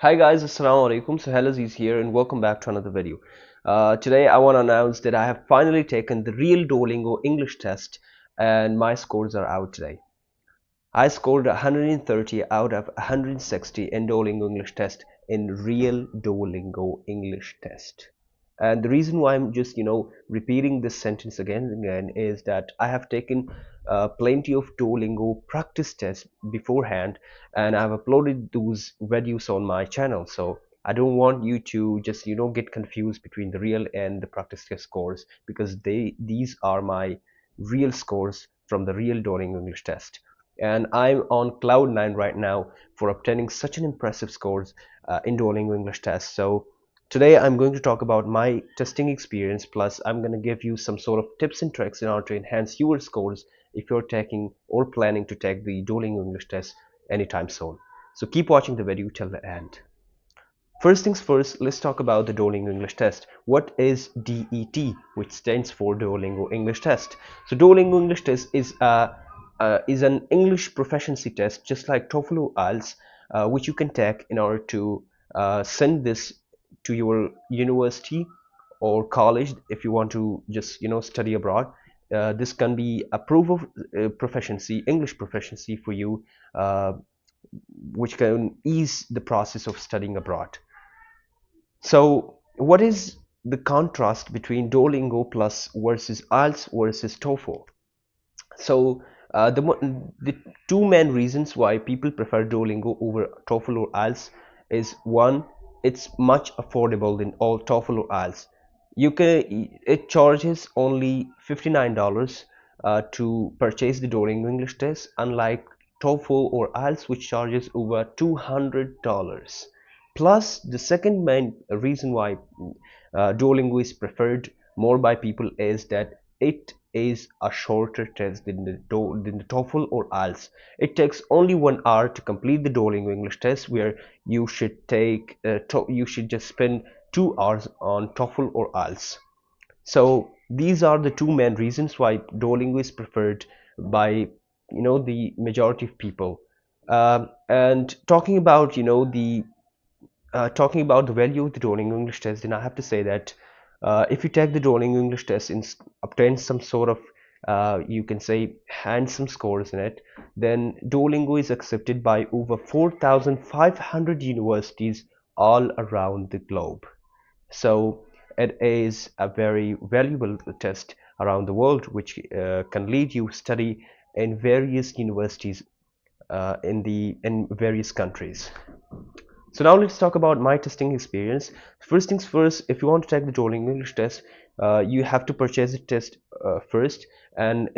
Hi guys, Assalamu alaikum. Sohail Aziz here and welcome back to another video. Today I want to announce that I have finally taken the real Duolingo English test and my scores are out today. I scored 130 out of 160 in Duolingo English test in real Duolingo English test. And the reason why I'm just, repeating this sentence again and again is that I have taken plenty of Duolingo practice tests beforehand and I've uploaded those videos on my channel. So I don't want you to just, get confused between the real and the practice test scores because these are my real scores from the real Duolingo English test and I'm on cloud 9 right now for obtaining such an impressive scores in Duolingo English test. So today I'm going to talk about my testing experience, plus I'm going to give you some sort of tips and tricks in order to enhance your scores if you're taking or planning to take the Duolingo English test anytime soon. So keep watching the video till the end. First things first, let's talk about the Duolingo English test. What is DET, which stands for Duolingo English test? So Duolingo English test is an English proficiency test, just like TOEFL or IELTS, which you can take in order to send this to your university or college if you want to just study abroad. This can be a proof of proficiency, English proficiency for you, which can ease the process of studying abroad. So what is the contrast between Duolingo Plus versus IELTS versus TOEFL? So the two main reasons why people prefer Duolingo over TOEFL or IELTS is one, it's much affordable than all TOEFL or IELTS. It charges only $59 to purchase the Duolingo English test, unlike TOEFL or IELTS, which charges over $200. Plus, the second main reason why Duolingo is preferred more by people is that it is a shorter test than the TOEFL or IELTS. It takes only 1 hour to complete the Duolingo English test, where you should just spend 2 hours on TOEFL or IELTS. So these are the two main reasons why Duolingo is preferred by the majority of people. And talking about the value of the Duolingo English test, then I have to say that if you take the Duolingo English test and obtain some sort of you can say handsome scores in it, then Duolingo is accepted by over 4,500 universities all around the globe. So it is a very valuable test around the world, which can lead you study in various universities in various countries. So now let's talk about my testing experience. First things first, if you want to take the Duolingo English test, you have to purchase the test first, and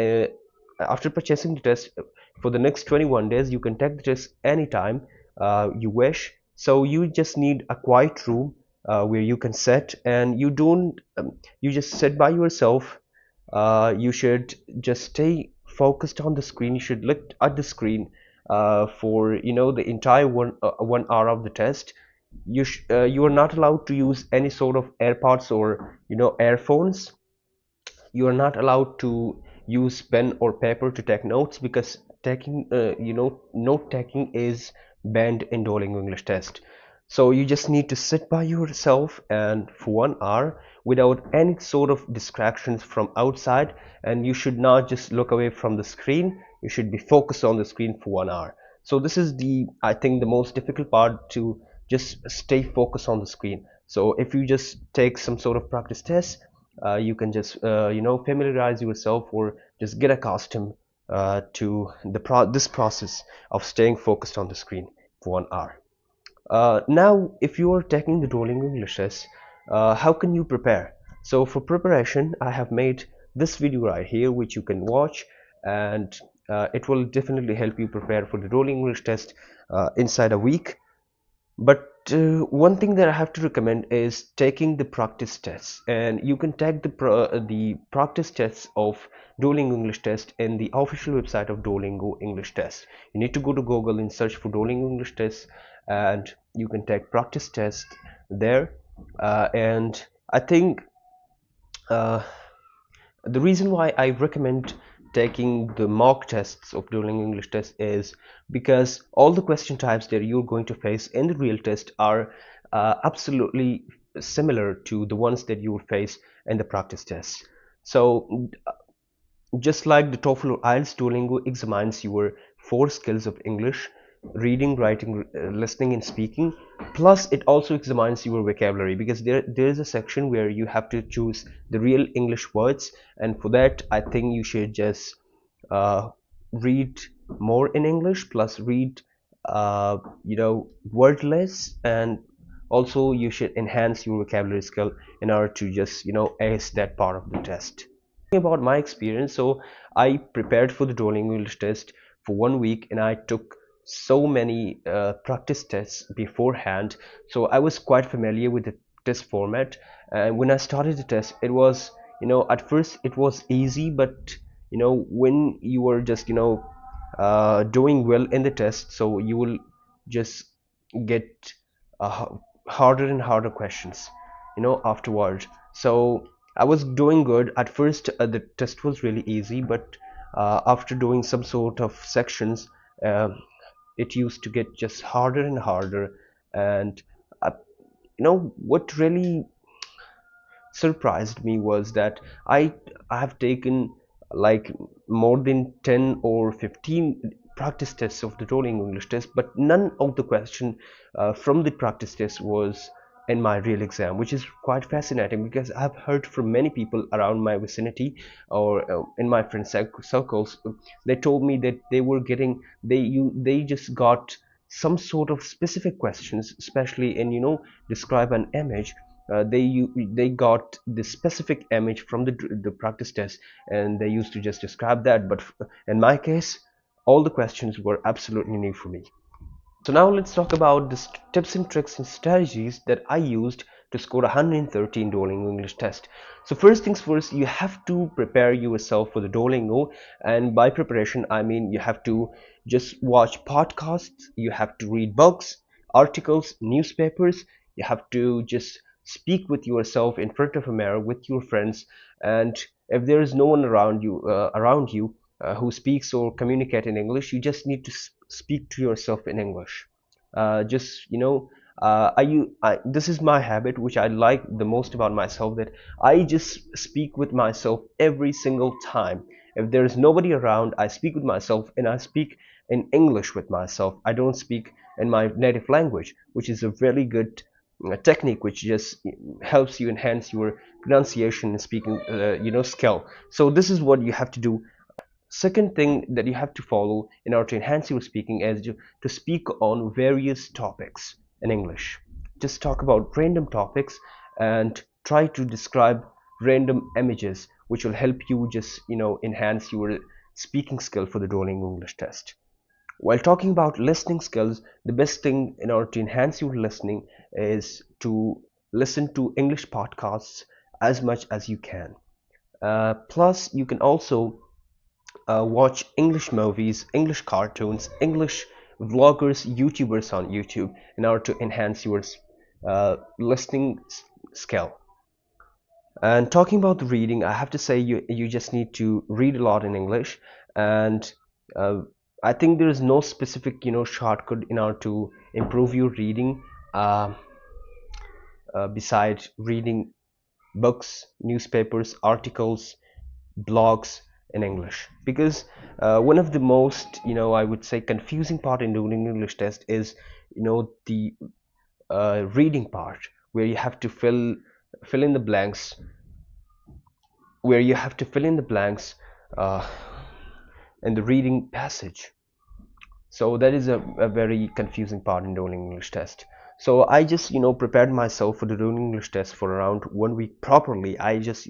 after purchasing the test, for the next 21 days, you can take the test anytime you wish. So you just need a quiet room where you can sit, and you just sit by yourself. You should just stay focused on the screen. You should look at the screen for the entire 1 hour of the test. You are not allowed to use any sort of AirPods or earphones. You are not allowed to use pen or paper to take notes, because taking note taking is banned in Duolingo English test. So you just need to sit by yourself and for 1 hour without any sort of distractions from outside, and you should not just look away from the screen. You should be focused on the screen for 1 hour. So this is I think the most difficult part, to just stay focused on the screen. So if you just take some sort of practice test, you can just familiarize yourself or just get accustomed to this process of staying focused on the screen for 1 hour. Now, if you are taking the Duolingo English test, how can you prepare? So for preparation, I have made this video right here, which you can watch, and it will definitely help you prepare for the Duolingo English test inside a week. But one thing that I have to recommend is taking the practice tests, and you can take the practice tests of Duolingo English test in the official website of Duolingo English test. You need to go to Google and search for Duolingo English test, and you can take practice test there. And I think the reason why I recommend taking the mock tests of Duolingo English test is because all the question types that you're going to face in the real test are absolutely similar to the ones that you will face in the practice test. So just like the TOEFL or IELTS, Duolingo examines your four skills of English: reading, writing, listening, and speaking. Plus, it also examines your vocabulary, because there is a section where you have to choose the real English words, and for that, I think you should just uh, read more in English, plus read, word less, and also you should enhance your vocabulary skill in order to just ace that part of the test. About my experience, so I prepared for the Duolingo English test for 1 week, and I took so many practice tests beforehand, so I was quite familiar with the test format. And when I started the test, it was, at first it was easy, but when you were just doing well in the test, so you will just get uh, harder and harder questions afterward. So I was doing good at first. The test was really easy, but after doing some sort of sections, uh, it used to get just harder and harder. And uh, what really surprised me was that I have taken like more than 10 or 15 practice tests of the Duolingo English test, but none of the question from the practice test was in my real exam, which is quite fascinating, because I've heard from many people around my vicinity, or in my friend circles. They told me that they were getting, they just got some sort of specific questions, especially in describe an image. They got the specific image from the practice test, and they used to just describe that. But in my case, all the questions were absolutely new for me. So now let's talk about the tips and tricks and strategies that I used to score 130 in Duolingo English test. So first things first, you have to prepare yourself for the Duolingo, and by preparation I mean you have to just watch podcasts, you have to read books, articles, newspapers, you have to just speak with yourself in front of a mirror with your friends, and if there is no one around you who speaks or communicate in English, you just need to speak to yourself in English. Just this is my habit, which I like the most about myself, that I just speak with myself every single time. If there is nobody around, I speak with myself, and I speak in English with myself. I don't speak in my native language, which is a really good technique, which just helps you enhance your pronunciation and speaking skill. So this is what you have to do. Second thing that you have to follow in order to enhance your speaking is to speak on various topics in English. Just talk about random topics and try to describe random images, which will help you just enhance your speaking skill for the Duolingo English test. While talking about listening skills, the best thing in order to enhance your listening is to listen to English podcasts as much as you can. Plus, you can also watch English movies, English cartoons, English vloggers, YouTubers on YouTube in order to enhance your listening skill. And talking about the reading, I have to say you just need to read a lot in English, and uh, I think there is no specific shortcut in order to improve your reading, uh, besides reading books, newspapers, articles, blogs in English. Because one of the most I would say confusing part in doing English test is the reading part, where you have to fill in the blanks, where you have to fill in the blanks uh, in the reading passage. So that is a very confusing part in doing English test. So I just prepared myself for the doing English test for around 1 week properly. I just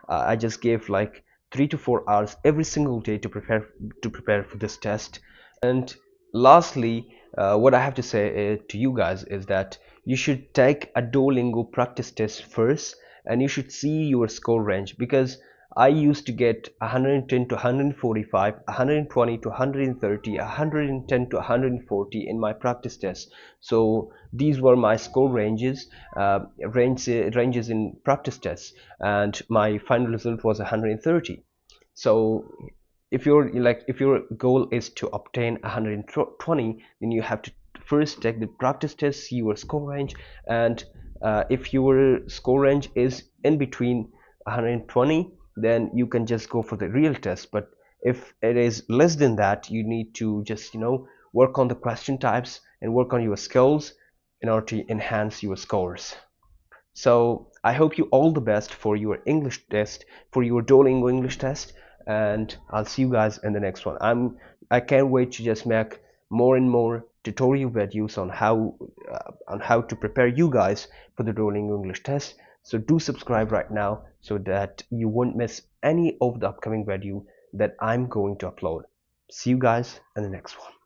I just gave like 3 to 4 hours every single day to prepare for this test. And lastly, what I have to say to you guys is that you should take a Duolingo practice test first, and you should see your score range, because I used to get 110 to 145, 120 to 130, 110 to 140 in my practice tests. So these were my score ranges in practice tests, and my final result was 130. So if your goal is to obtain 120, then you have to first take the practice test, see your score range, and if your score range is in between 120, then you can just go for the real test. But if it is less than that, you need to just work on the question types and work on your skills in order to enhance your scores. So I hope you all the best for your English test, for your Duolingo English test, and I'll see you guys in the next one. I can't wait to just make more and more tutorial videos on how to prepare you guys for the Duolingo English test. So do subscribe right now so that you won't miss any of the upcoming video that I'm going to upload. See you guys in the next one.